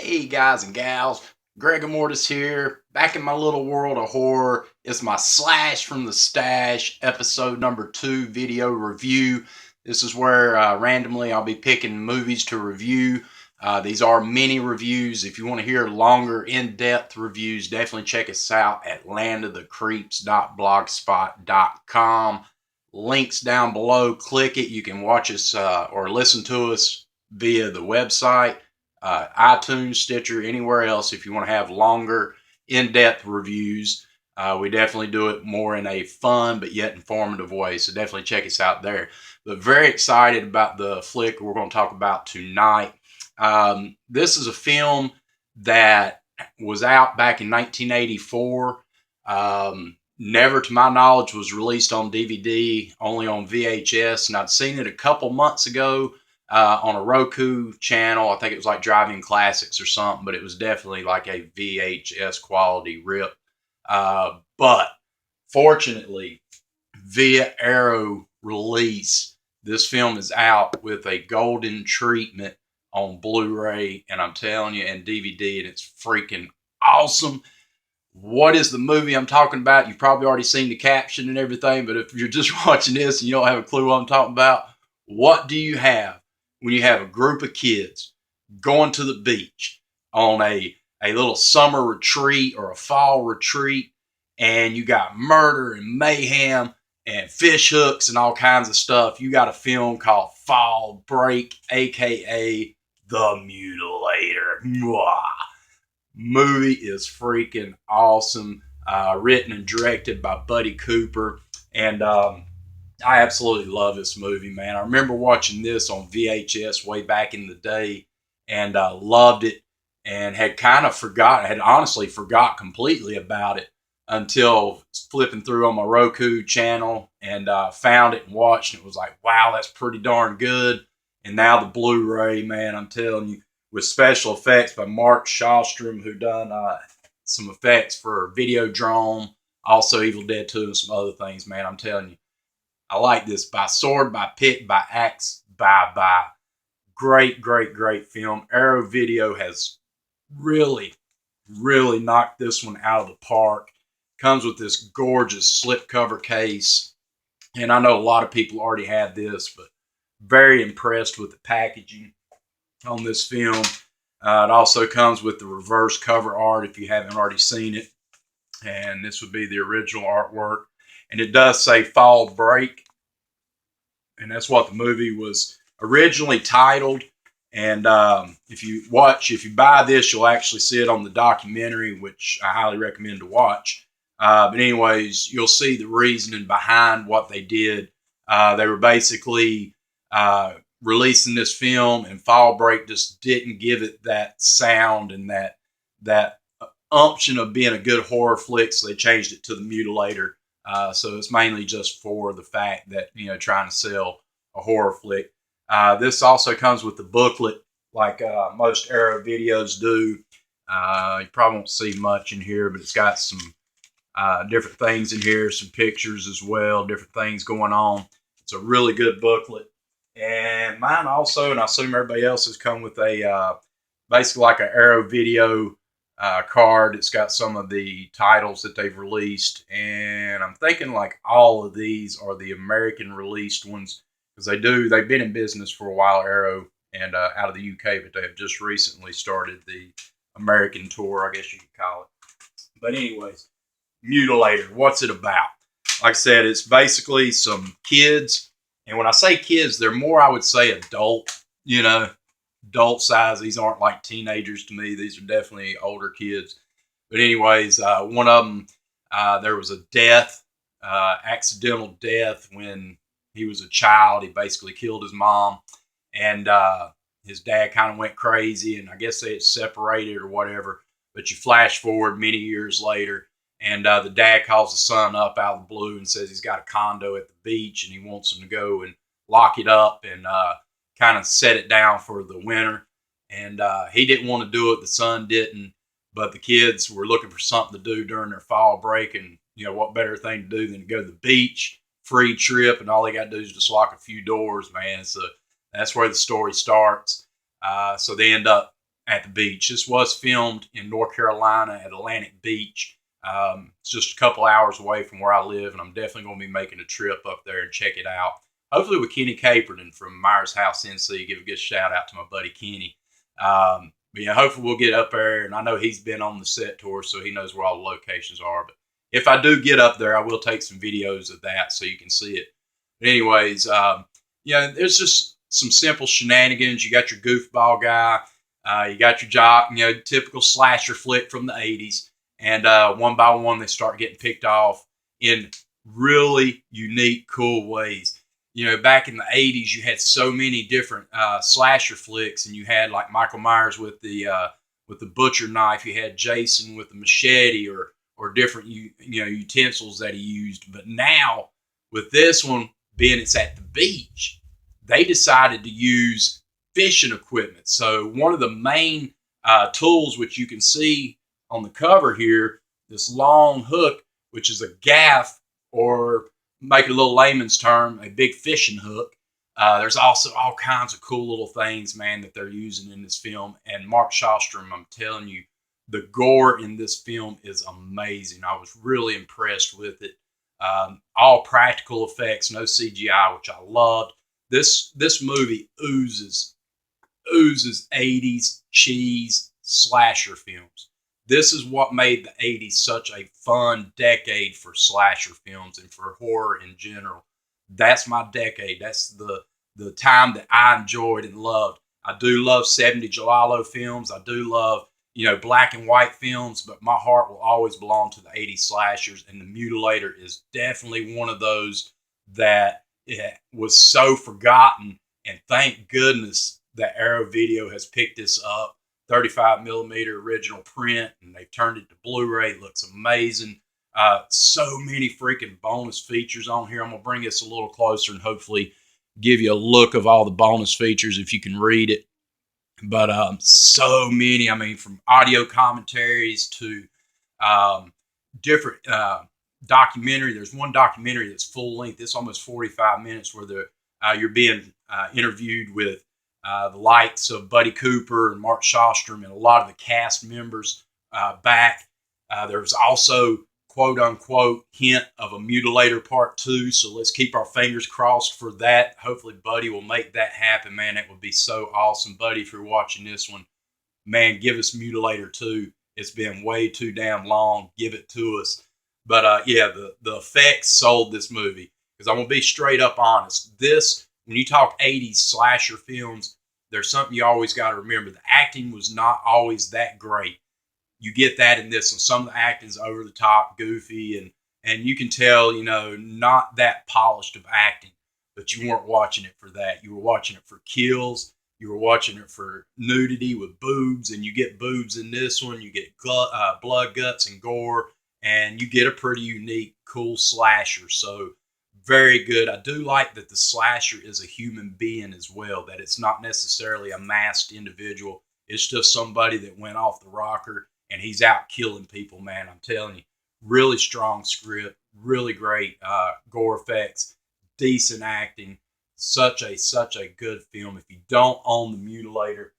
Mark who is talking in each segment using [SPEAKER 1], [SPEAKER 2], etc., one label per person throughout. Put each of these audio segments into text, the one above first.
[SPEAKER 1] Hey guys and gals, GregaMortis here, back in my little world of horror. It's my Slash from the Stash, episode number 2 video review. This is where randomly I'll be picking movies to review. These are mini reviews. If you want to hear longer, in-depth reviews, definitely check us out at landofthecreeps.blogspot.com. Links down below. Click it. You can watch us or listen to us via the website. iTunes, Stitcher, anywhere else if you want to have longer, in-depth reviews. We definitely do it more in a fun but yet informative way, so definitely check us out there. But very excited about the flick we're going to talk about tonight. This is a film that was out back in 1984. Never, to my knowledge, was released on DVD, only on VHS, and I'd seen it a couple months ago on a Roku channel. I think it was like Driving Classics or something, but it was definitely like a VHS quality rip. But fortunately, via Arrow release, this film is out with a golden treatment on Blu-ray, and I'm telling you, and DVD, and it's freaking awesome. What is the movie I'm talking about? You've probably already seen the caption and everything, but if you're just watching this and you don't have a clue what I'm talking about, what do you have when you have a group of kids going to the beach on a little summer retreat or a fall retreat, and you got murder and mayhem and fish hooks and all kinds of stuff? You got a film called Fall Break, aka The Mutilator. Mwah. Movie is freaking awesome. Written and directed by Buddy Cooper, and I absolutely love this movie, man. I remember watching this on VHS way back in the day, and loved it, and had kind of honestly forgot completely about it until flipping through on my Roku channel and found it and watched it. It was like, wow, that's pretty darn good. And now the Blu-ray, man, I'm telling you, with special effects by Mark Shostrom, who done some effects for Videodrome, also Evil Dead 2 and some other things, man. I'm telling you, I like this. By sword, by pick, by axe, by. Great, great, great film. Arrow Video has really, really knocked this one out of the park. Comes with this gorgeous slipcover case. And I know a lot of people already had this, but very impressed with the packaging on this film. It also comes with the reverse cover art if you haven't already seen it. And this would be the original artwork. And it does say Fall Break. And that's what the movie was originally titled. And if you buy this, you'll actually see it on the documentary, which I highly recommend to watch. But anyways, you'll see the reasoning behind what they did. They were basically releasing this film, and Fall Break just didn't give it that sound and that umption of being a good horror flick, so they changed it to The Mutilator. So it's mainly just for the fact that, trying to sell a horror flick. This also comes with the booklet, like most Arrow videos do. You probably won't see much in here, but it's got some different things in here, some pictures as well, different things going on. It's a really good booklet. And mine also, and I assume everybody else, has come with a basically like an Arrow video card. It's got some of the titles that they've released, and I'm thinking like all of these are the American released ones, because they've been in business for a while, Arrow, and out of the UK, but they have just recently started the American tour, I guess you could call it. But anyways, Mutilator, what's it about? Like I said, it's basically some kids, and when I say kids, they're more, I would say, adult, adult size. These aren't like teenagers to me. These are definitely older kids. But anyways, one of them, there was a death, accidental death when he was a child. He basically killed his mom, and his dad kind of went crazy, and I guess they had separated or whatever. But you flash forward many years later, and the dad calls the son up out of the blue and says he's got a condo at the beach, and he wants him to go and lock it up and kind of set it down for the winter. And he didn't want to do it. The son didn't. But the kids were looking for something to do during their fall break. And, what better thing to do than to go to the beach, free trip, and all they got to do is just lock a few doors, man. So that's where the story starts. So they end up at the beach. This was filmed in North Carolina at Atlantic Beach. It's just a couple hours away from where I live, and I'm definitely going to be making a trip up there and check it out. Hopefully with Kenny Caperton from Myers House, NC. Give a good shout out to my buddy Kenny. But yeah, hopefully we'll get up there, and I know he's been on the set tour, so he knows where all the locations are. But if I do get up there, I will take some videos of that so you can see it. But anyways, yeah, there's just some simple shenanigans. You got your goofball guy. You got your jock, typical slasher flick from the 80s. And one by one, they start getting picked off in really unique, cool ways. Back in the 80s, you had so many different slasher flicks, and you had like Michael Myers with the butcher knife. You had Jason with the machete or different utensils that he used. But now with this one, being it's at the beach, they decided to use fishing equipment. So one of the main tools, which you can see on the cover here, this long hook, which is a gaff, or make it a little layman's term, a big fishing hook. There's also all kinds of cool little things, man, that they're using in this film. And Mark Shostrom, I'm telling you, the gore in this film is amazing. I was really impressed with it. All practical effects, no CGI, which I loved. This movie oozes 80s cheese slasher films. This is what made the 80s such a fun decade for slasher films and for horror in general. That's my decade. That's the time that I enjoyed and loved. I do love 70 Jalalo films. I do love, black and white films, but my heart will always belong to the 80s slashers, and The Mutilator is definitely one of those that was so forgotten, and thank goodness that Arrow Video has picked this up. 35 millimeter original print, and they've turned it to Blu-ray. It looks amazing. So many freaking bonus features on here. I'm going to bring this a little closer and hopefully give you a look of all the bonus features if you can read it. But so many, from audio commentaries to different documentary. There's one documentary that's full length. It's almost 45 minutes where you're being interviewed with the likes of Buddy Cooper and Mark Shostrom and a lot of the cast members back. There's also, quote unquote, hint of a Mutilator Part 2. So let's keep our fingers crossed for that. Hopefully Buddy will make that happen, man. That would be so awesome. Buddy, if you're watching this one, man, give us Mutilator 2. It's been way too damn long. Give it to us. But yeah, the effects sold this movie. Because I'm going to be straight up honest. When you talk 80s slasher films, there's something you always got to remember. The acting was not always that great. You get that in this one. Some of the acting's over the top, goofy, and you can tell, not that polished of acting. But you weren't watching it for that. You were watching it for kills. You were watching it for nudity with boobs, and you get boobs in this one. You get blood, guts, and gore, and you get a pretty unique, cool slasher. So very good. I do like that the slasher is a human being as well, that it's not necessarily a masked individual. It's just somebody that went off the rocker and he's out killing people, man. I'm telling you, really strong script, really great gore effects, decent acting, such a good film. If you don't own The Mutilator,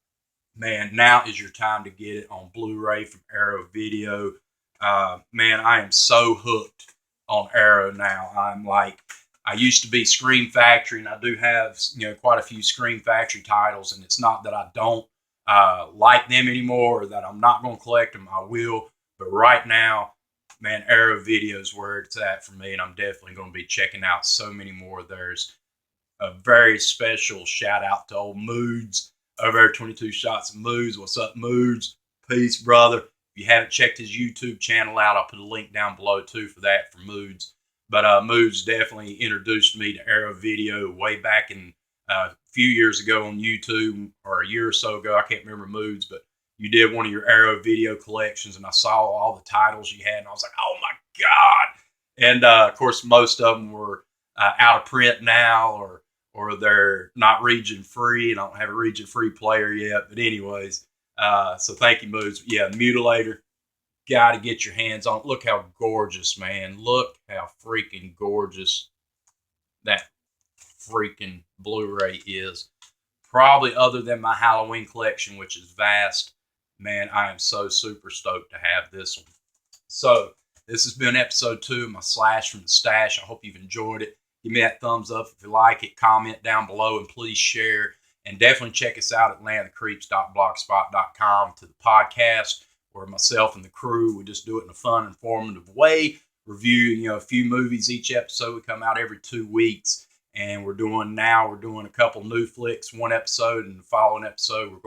[SPEAKER 1] man, now is your time to get it on Blu-ray from Arrow Video. Man, I am so hooked on Arrow now. I used to be Scream Factory, and I do have quite a few Scream Factory titles, and it's not that I don't like them anymore or that I'm not going to collect them. I will, but right now, man, Arrow Video is where it's at for me, and I'm definitely going to be checking out so many more of theirs. A very special shout out to old Moodz over there, 22 Shots of Moodz. What's up, Moodz? Peace, brother. If you haven't checked his YouTube channel out, I'll put a link down below too for that for Moodz. But Moodz definitely introduced me to Arrow Video way back in a few years ago on YouTube, or a year or so ago. I can't remember Moodz, but you did one of your Arrow Video collections, and I saw all the titles you had, and I was like, oh my God. And of course, most of them were out of print now, or they're not region free, and I don't have a region free player yet. But anyways, so thank you, Moodz. Yeah, Mutilator. Got to get your hands on it. Look how gorgeous, man. Look how freaking gorgeous that freaking Blu-ray is. Probably other than my Halloween collection, which is vast. man, I am so super stoked to have this one. So this has been episode 2 of my Slash from the Stash. I hope you've enjoyed it. Give me that thumbs up if you like it. Comment down below and please share. And definitely check us out at landofthecreeps.blogspot.com to the podcast where myself and the crew, we just do it in a fun, informative way. Review, a few movies each episode. We come out every 2 weeks. And we're doing a couple new flicks, one episode, and the following episode we're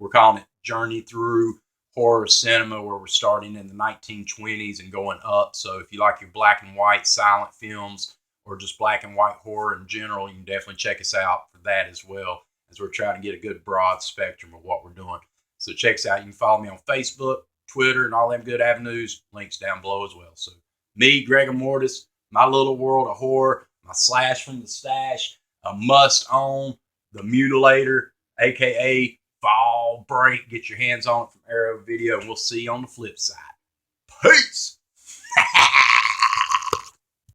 [SPEAKER 1] calling it Journey Through Horror Cinema, where we're starting in the 1920s and going up. So if you like your black and white silent films or just black and white horror in general, you can definitely check us out for that as well, as we're trying to get a good broad spectrum of what we're doing. So check us out. You can follow me on Facebook, Twitter, and all them good avenues. Links down below as well. So me, GregaMortis, my little world of horror, my Slash from the Stash, a must own, the Mutilator, aka Fall Break. Get your hands on it from Arrow Video, and we'll see you on the flip side. Peace!